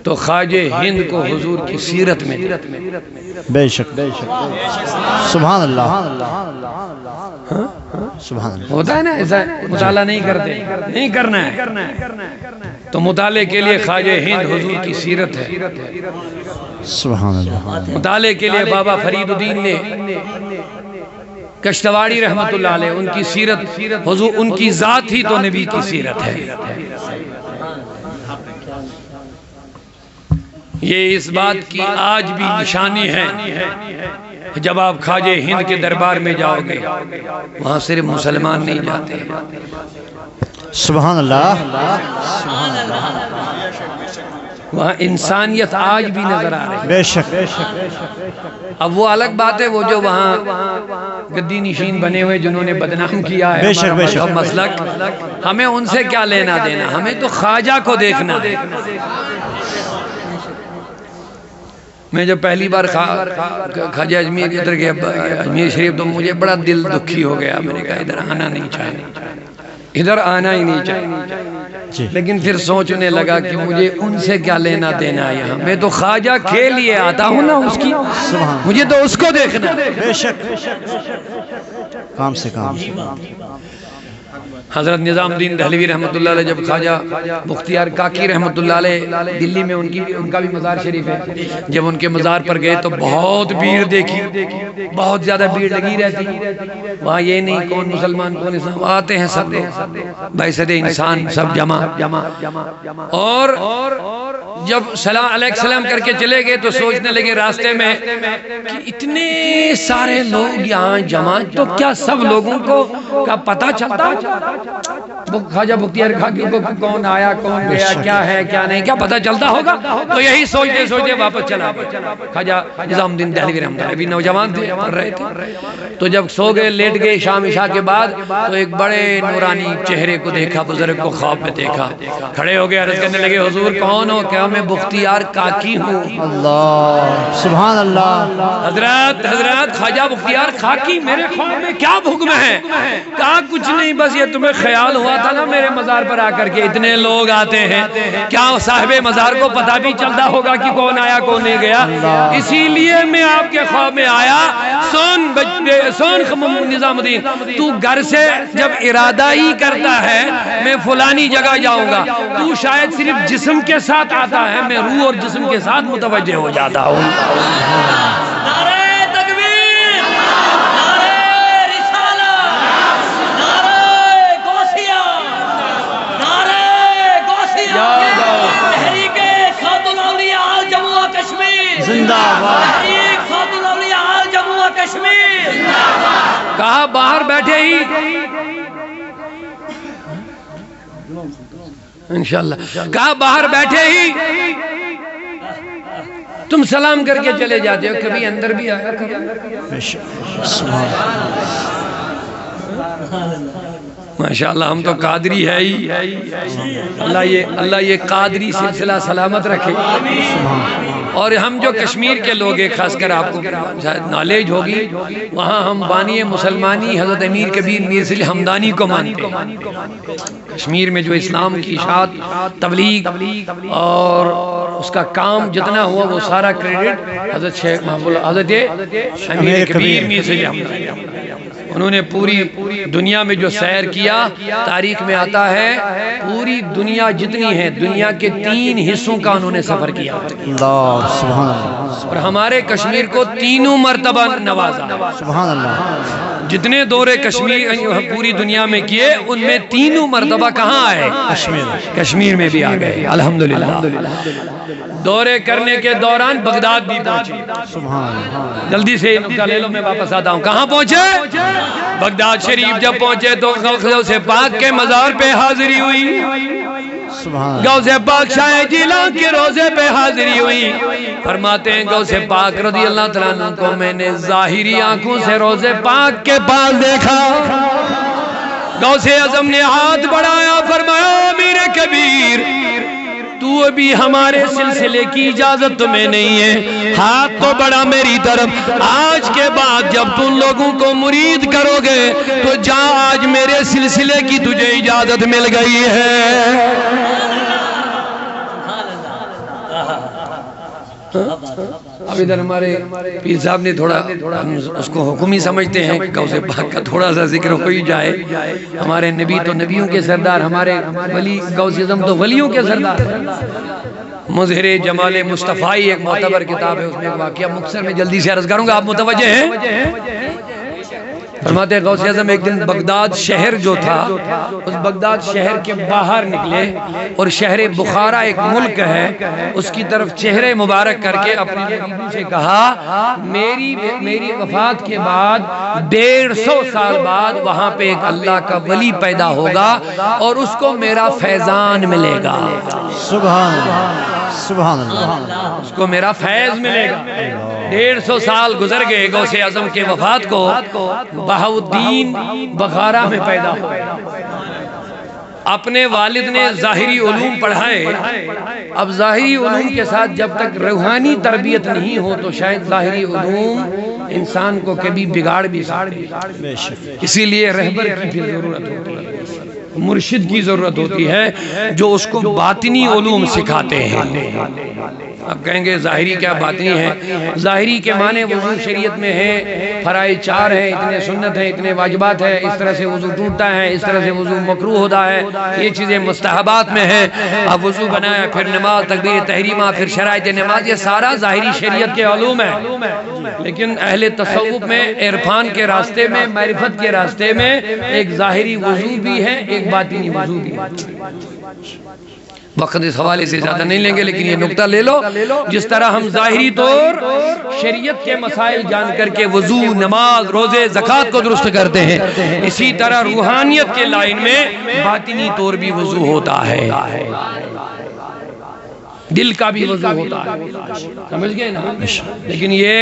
تو خواجہ ہند کو حضور کی سیرت میں بے شک سبحان اللہ سبحان اللہ ہوتا ہے نا ایسا مطالعہ نہیں کرتے نہیں کرنا ہے تو مطالعے کے لیے خواجہ ہند حضور کی سیرت ہے سبحان اللہ مطالعے کے لیے بابا فرید الدین نے کشتواڑی رحمت اللہ علیہ ان کی سیرت حضور ان کی ذات ہی تو نبی کی سیرت ہے یہ اس بات کی آج بھی نشانی ہے جب آپ خواجہ ہند کے دربار میں جاؤ گے وہاں صرف مسلمان نہیں جاتے سبحان اللہ وہاں انسانیت آج بھی نظر آ رہی ہے بے شک اب وہ الگ بات ہے وہ جو وہاں گدی نشین بنے ہوئے جنہوں نے بدنام کیا ہے بے شک، بے شک۔ ہمارا مسلک ہمیں ان سے کیا لینا دینا ہمیں تو خواجہ کو دیکھنا ہے میں جب پہلی بار خواجہ اجمیر کی ادھر گیا اجمیر شریف تو مجھے بڑا دل دکھی ہو گیا میں نے کہا ادھر آنا نہیں چاہیے ادھر آنا ہی نہیں چاہیے لیکن پھر سوچنے لگا کہ مجھے ان سے کیا لینا دینا ہے یہاں میں تو خواجہ کے لیے آتا ہوں نا اس کی مجھے تو اس کو دیکھنا بے شک کام سے کام حضرت نظام الدین دہلوی رحمت اللہ علیہ جب خواجہ بختیار کاکی رحمت اللہ علیہ دلی میں ان کا بھی مزار شریف ہے جب ان کے مزار پر گئے تو بہت بھیڑ دیکھی بہت زیادہ بھیڑ لگی رہتی وہاں یہ نہیں کون مسلمان کون اسلام آتے ہیں سب لوگ بحثت انسان سب جمع اور جب علیہ السلام کر کے چلے گئے تو سوچنے لگے راستے میں کہ اتنے سارے لوگ یہاں جمع تو کیا سب لوگوں کو کا پتہ چلتا خواجہ بختیار کاکی کو کون آیا کون گیا کیا ہے کیا نہیں کیا پتہ چلتا ہوگا تو یہی سوچتے سوچتے واپس چلا خواجہ نظام الدین دہلوی رحمۃ اللہ ابھی نوجوان تھے پڑھ رہے تھے تو جب سو گئے لیٹ گئے شام عشاء کے بعد تو ایک بڑے نورانی چہرے کو دیکھا بزرگ کو خواب میں دیکھا کھڑے ہو گئے عرض کرنے لگے حضور کون ہو کیا میں بختیار کاکی ہوں اللہ سبحان اللہ حضرت خواجہ بختیار کاکی میرے خواب میں کیا حکم ہے کہا کچھ نہیں بس یہ تمہیں خیال ہوا تھا نا میرے مزار پر آ کر کے اتنے لوگ آتے ہیں کیا صاحب مزار کو پتہ بھی چلتا ہوگا کہ کون آیا کون نہیں گیا اسی لیے میں آپ کے خواب میں آیا سن نظام الدین تو گھر سے جب ارادہ ہی کرتا ہے میں فلانی جگہ جاؤں گا تو شاید صرف جسم کے ساتھ آتا ہے میں روح اور جسم کے ساتھ متوجہ ہو جاتا ہوں زندہ باد کہا باہر بیٹھے ہی انشاءاللہ کہا باہر بیٹھے ہی تم سلام کر کے چلے جاتے ہو کبھی اندر بھی آیا کرو ماشاءاللہ ہم تو قادری ہے ہی اللہ یہ قادری سلسلہ سلامت رکھے اور ہم جو کشمیر کے لوگ ہیں خاص کر آپ کو شاید نالج ہوگی وہاں ہم بانی مسلمانی حضرت امیر کبیر میر صلی حمدانی کو مانتے ہیں کشمیر میں جو اسلام کی اشاعت تبلیغ اور اس کا کام جتنا ہوا وہ سارا کریڈٹ حضرت شیخ محمود حضرت امیر کبیر میر صلی حمدانی انہوں نے پوری دنیا میں جو سیر کیا تاریخ میں آتا ہے پوری دنیا جتنی ہے دنیا کے 3 حصوں کا انہوں نے سفر کیا اللہ سبحان اللہ اور ہمارے کشمیر کو 3 مرتبہ نوازا سبحان اللہ جتنے دورے کشمیر پوری دنیا میں کیے ان میں 3 مرتبہ کہاں آئے کشمیر میں بھی آ گئے الحمدللہ دورے کرنے کے دوران بغداد بھی پہنچے جلدی سے لے لو میں واپس آتا ہوں کہاں پہنچے بغداد شریف جب پہنچے تو غوث پاک کے مزار پہ حاضری ہوئی غوث پاک شاہ جیلان کے روزے پہ حاضری ہوئی فرماتے ہیں غوث پاک رضی اللہ تعالیٰ عنہ کو میں نے ظاہری آنکھوں سے روزے پاک کے پاس دیکھا غوث اعظم نے ہاتھ بڑھایا فرمایا امیر کبیر تو ابھی ہمارے سلسلے کی اجازت تمہیں نہیں ہے ہاتھ تو بڑا میری طرف آج کے بعد جب تم لوگوں کو مرید کرو گے تو جا آج میرے سلسلے کی تجھے اجازت مل گئی ہے اب ادھر ہمارے پیر صاحب نے تھوڑا ہم اس کو حکم ہی سمجھتے ہیں کہ غوث پاک کا تھوڑا سا ذکر ہو ہی جائے. ہمارے نبی تو نبیوں کے سردار, ہمارے ولی غوث اعظم تو ولیوں کے سردار. مظہر جمال مصطفی ایک معتبر کتاب ہے, اس میں ایک واقعہ مختصر میں جلدی سے عرض کروں گا, آپ متوجہ ہیں. فرماتے ہیں غوث اعظم ایک دن بغداد شہر جو تھا, اس بغداد شہر کے باہر نکلے اور شہر بخارا ایک ملک ہے, اس کی طرف چہرے مبارک کر کے اپنی بیوی سے کہا میری وفات کے بعد 150 سال بعد وہاں پہ ایک اللہ کا ولی پیدا ہوگا اور اس کو میرا فیضان ملے گا. سبحان اللہ, سبحان اللہ, اس کو میرا فیض ملے گا. 150 سال گزر گئے غوث اعظم کے وفات کو, بہاؤدین بخارا میں پیدا ہوا. اپنے والد نے ظاہری علوم پڑھائے. اب ظاہری علوم کے ساتھ جب تک روحانی تربیت نہیں ہو تو شاید ظاہری علوم انسان کو کبھی بگاڑ بھی سکتے ہیں. اسی لیے رہبر کی بھی ضرورت ہوتی ہے, مرشد کی ضرورت ہوتی ہے جو اس کو باطنی علوم سکھاتے ہیں. اب کہیں گے ظاہری کیا باطنی ہے؟ ظاہری کے معنی وضو شریعت میں ہے, فرائض 4 ہیں, اتنے سنت ہیں, اتنے واجبات ہیں, اس طرح سے وضو ٹوٹتا ہے, اس طرح سے وضو مکروہ ہوتا ہے, یہ چیزیں مستحبات میں ہیں. اب وضو بنایا, پھر نماز, تکبیر تحریمہ, پھر شرائط نماز, یہ سارا ظاہری شریعت کے علوم ہے. لیکن اہل تصوف میں, عرفان کے راستے میں, معرفت کے راستے میں ایک ظاہری وضو بھی ہے, ایک باطنی وضو بھی ہے. وقت اس حوالے سے زیادہ نہیں لیں گے, لیکن یہ نقطہ لے لو, جس طرح ہم ظاہری طور شریعت کے مسائل جان کر کے وضو, نماز, روزے, زکوٰۃ کو درست کرتے ہیں, اسی طرح روحانیت کے لائن میں باطنی طور بھی وضو ہوتا ہے, دل کا بھی وضو ہوتا ہے. سمجھ گئے نا؟ لیکن یہ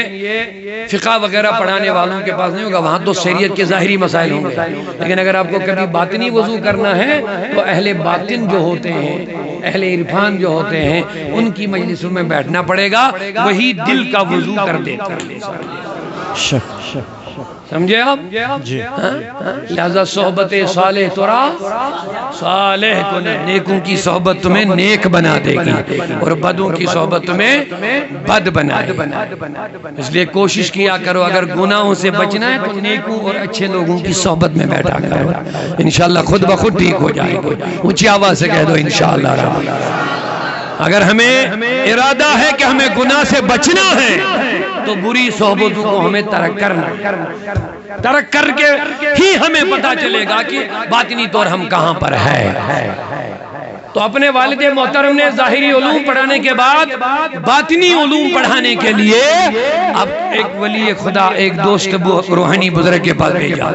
فقہ وغیرہ پڑھانے والوں کے پاس نہیں ہوگا, وہاں تو شریعت کے ظاہری مسائل ہوں گے. لیکن اگر آپ کو کبھی باطنی وضو کرنا ہے تو اہل باطن جو ہوتے ہیں, اہل عرفان جو ہوتے ہیں, ان کی مجلسوں میں بیٹھنا پڑے گا, وہی دل کا وضو کر دیتے ہیں. سمجھے آپ؟ جی. لہذا صحبت صالح ترا صالح کو نیکوں کی صحبت تمہیں نیک بنا دے گی اور بدوں کی صحبت تمہیں بد بنائے. اس لیے کوشش کیا کرو, اگر گناہوں سے بچنا ہے تو نیکوں اور اچھے لوگوں کی صحبت میں بیٹھا کرو, انشاءاللہ خود بخود ٹھیک ہو جائے گا. اونچی آواز سے کہہ دو انشاءاللہ. اگر ہمیں ارادہ ہے کہ ہمیں گناہ سے بچنا ہے تو بری صحبتوں کو ہمیں ترک کر کے ہی ہمیں پتا چلے گا کہ باطنی طور ہم کہاں پر ہے. تو اپنے والد محترم نے ظاہری علوم پڑھانے کے بعد باطنی علوم پڑھانے کے لیے اب ایک ولی خدا, ایک دوست روحانی بزرگ کے پاس بھیجا.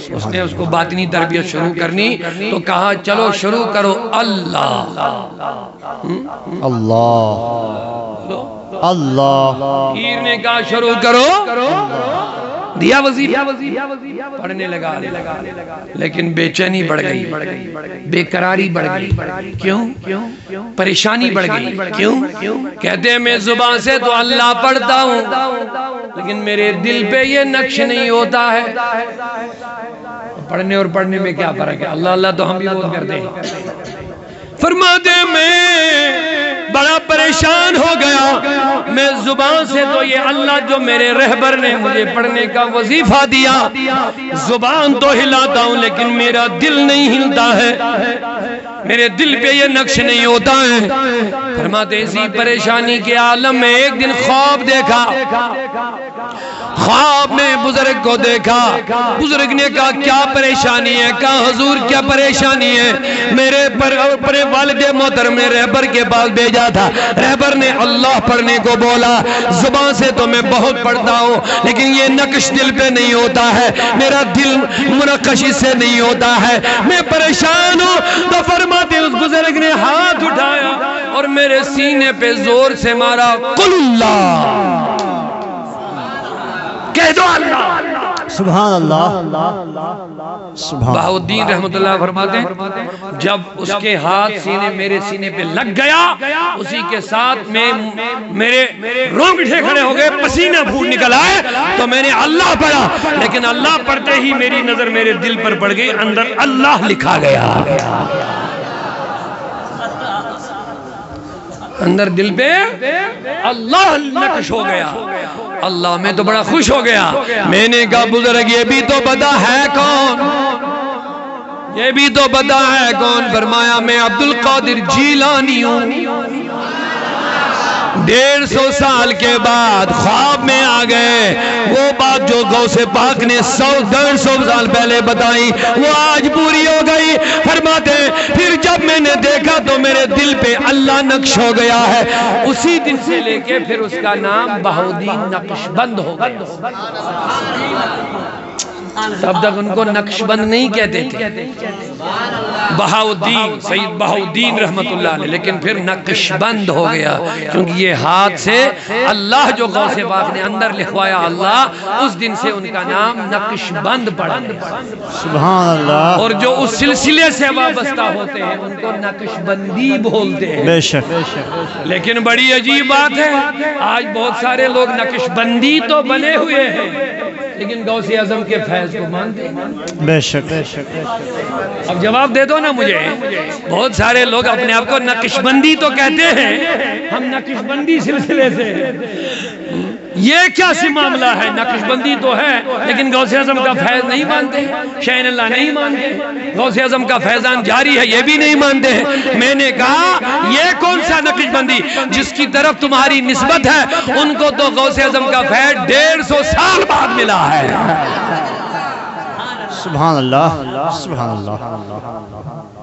اس نے اس کو باطنی تربیت شروع کرنی تو کہا چلو شروع کرو. اللہ اللہ پیر نے کہا شروع کرو, دیا وظیفہ, پڑھنے لگا, لیکن بے چینی بڑھ گئی, بے قراری بڑھ گئی. کیوں؟ پریشانی بڑھ گئی. کیوں؟ کہتے ہیں میں زبان سے تو اللہ پڑھتا ہوں لیکن میرے دل پہ یہ نقش نہیں ہوتا ہے. پڑھنے اور پڑھنے میں کیا فرق ہے؟ اللہ اللہ تو ہم بھی بہت کرتے ہیں. فرماتے میں بڑا پریشان ہو گیا, میں زبان سے تو یہ اللہ جو میرے رہبر نے مجھے پڑھنے کا وظیفہ دیا, زبان تو ہلاتا ہوں لیکن میرا دل نہیں ہلتا ہے, میرے دل پہ یہ نقش نہیں ہوتا ہے. فرماتے اسی پریشانی کے عالم میں ایک دن خواب دیکھا, خواب میں بزرگ کو دیکھا. بزرگ نے کہا کیا پریشانی ہے؟ کہا حضور کیا پریشانی ہے؟ میرے پر والد محترم نے رہبر کے پاس بھیجا تھا, رہبر نے اللہ پڑھنے کو بولا, زبان سے تو میں بہت پڑھتا ہوں لیکن یہ نقش دل پہ نہیں ہوتا ہے, میرا دل منقشی سے نہیں ہوتا ہے, میں پریشان ہوں. تو فرماتے اس بزرگ نے ہاتھ اٹھایا اور میرے سینے پہ زور سے مارا, قل اللہ, کہہ دو اللہ. سبحان اللہ. بہاؤدین رحمت اللہ فرماتے ہیں جب اس کے ہاتھ میرے سینے پہ لگ گیا, اسی کے ساتھ میرے رونگٹے کھڑے ہو گئے, پسینہ پھوٹ نکل آئے, تو میں نے اللہ پڑھا, لیکن اللہ پڑھتے ہی میری نظر میرے دل پر پڑ گئی, اندر اللہ لکھا گیا. اندر دل پہ اللہ نقش ہو گیا، اللہ میں تو بڑا خوش ہو گیا۔ میں نے کہا بزرگ یہ بھی تو بتا ہے کون، یہ بھی تو بتا ہے کون؟ فرمایا میں عبد القادر جیلانی ہوں۔ 150 سال کے بعد خواب میں آ گئے وہ بات جو غوث پاک نے 100-150 سال پہلے بتائی، وہ آج پوری ہو گئی۔ فرماتے پھر جب میں نے دیکھا تو میرے دل پہ اللہ نقش ہو گیا ہے، اسی دن سے لے کے پھر اس کا نام بہاؤدین نقش بند ہو گیا۔ تب تک ان کو نقش بند نہیں کہتے تھے، بہاؤدین، سید بہاؤدین رحمت اللہ علیہ، لیکن پھر نقش بند ہو گیا، کیونکہ یہ ہاتھ سے اللہ جو غوث پاک نے اندر لکھوایا اللہ، اس دن سے ان کا نام نقش بند پڑا۔ سبحان اللہ۔ اور جو اس سلسلے سے وابستہ ہوتے ہیں ان کو نقش بندی بولتے ہیں۔ بے شک۔ لیکن بڑی عجیب بات ہے، آج بہت سارے لوگ نقش بندی تو بنے ہوئے ہیں لیکن غوث اعظم کے فیض کو مانتے ہیں۔ بے شک۔ اب جواب دے دو نا مجھے، بہت سارے لوگ اپنے آپ کو نقش بندی تو کہتے ہیں، ہم نقش بندی سلسلے سے ہیں۔ یہ کیا سی معاملہ ہے؟ نقش بندی تو ہے لیکن غوث اعظم کا فیض نہیں مانتے، شین اللہ نہیں مانتے، غوث اعظم کا فیضان جاری ہے یہ بھی نہیں مانتے ہیں۔ میں نے کہا یہ کون سا نقش بندی؟ جس کی طرف تمہاری نسبت ہے ان کو تو غوث اعظم کا فیض 150 سال بعد ملا ہے۔ سبحان اللہ، سبحان اللہ۔